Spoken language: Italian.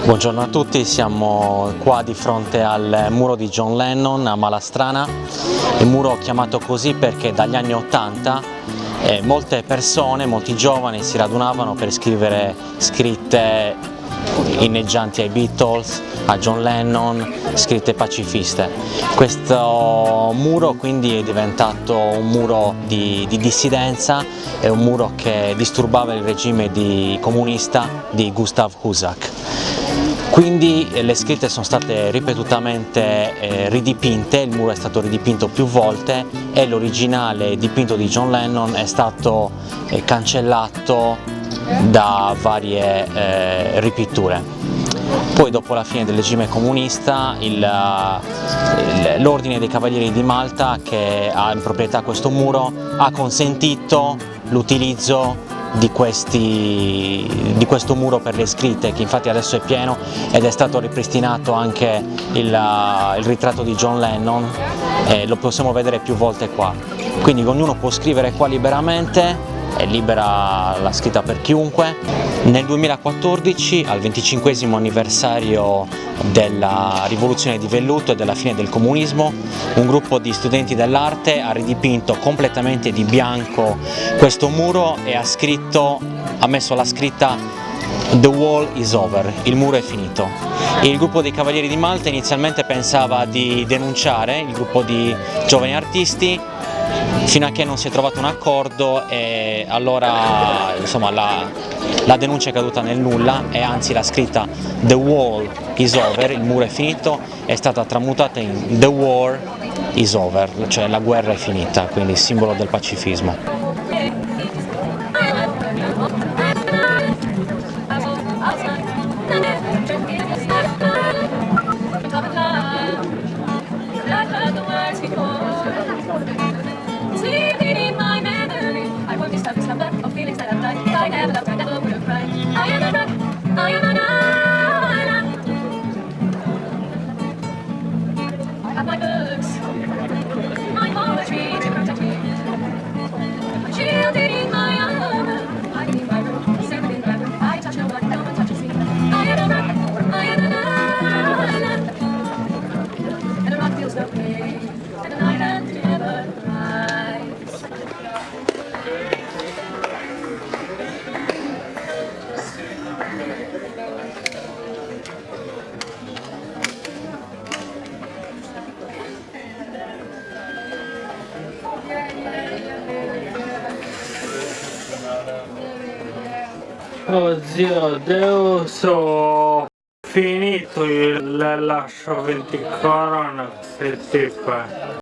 Buongiorno a tutti, siamo qua di fronte al muro di John Lennon a Malastrana, il muro chiamato così perché dagli anni 80 molte persone, molti giovani si radunavano per scrivere scritte inneggianti ai Beatles, a John Lennon, scritte pacifiste. Questo muro quindi è diventato un muro di dissidenza, è un muro che disturbava il regime comunista di Gustav Husak. Quindi le scritte sono state ripetutamente ridipinte, il muro è stato ridipinto più volte e l'originale dipinto di John Lennon è stato cancellato da varie ripitture. Poi dopo la fine del regime comunista l'Ordine dei Cavalieri di Malta, che ha in proprietà questo muro, ha consentito l'utilizzo di questo muro per le scritte, che infatti adesso è pieno, ed è stato ripristinato anche il ritratto di John Lennon, lo possiamo vedere più volte qua. Quindi ognuno può scrivere qua liberamente, è libera la scritta per chiunque. Nel 2014, al 25° anniversario della rivoluzione di velluto e della fine del comunismo, un gruppo di studenti dell'arte ha ridipinto completamente di bianco questo muro e ha messo la scritta "The wall is over", il muro è finito. Il gruppo dei Cavalieri di Malta inizialmente pensava di denunciare il gruppo di giovani artisti, fino a che non si è trovato un accordo, e allora insomma la denuncia è caduta nel nulla, e anzi la scritta "The wall is over", il muro è finito, è stata tramutata in "The war is over", cioè la guerra è finita, quindi simbolo del pacifismo. My books, my poetry to protect me. Shielded in my armor, I leave my room, sacred in my room. I touch no one, no one touches me. I am a rock, I am an island, and a rock feels no pain, and an island never cries. Oh zio, Deus, ho finito il lascio 20 corona, se ti fa.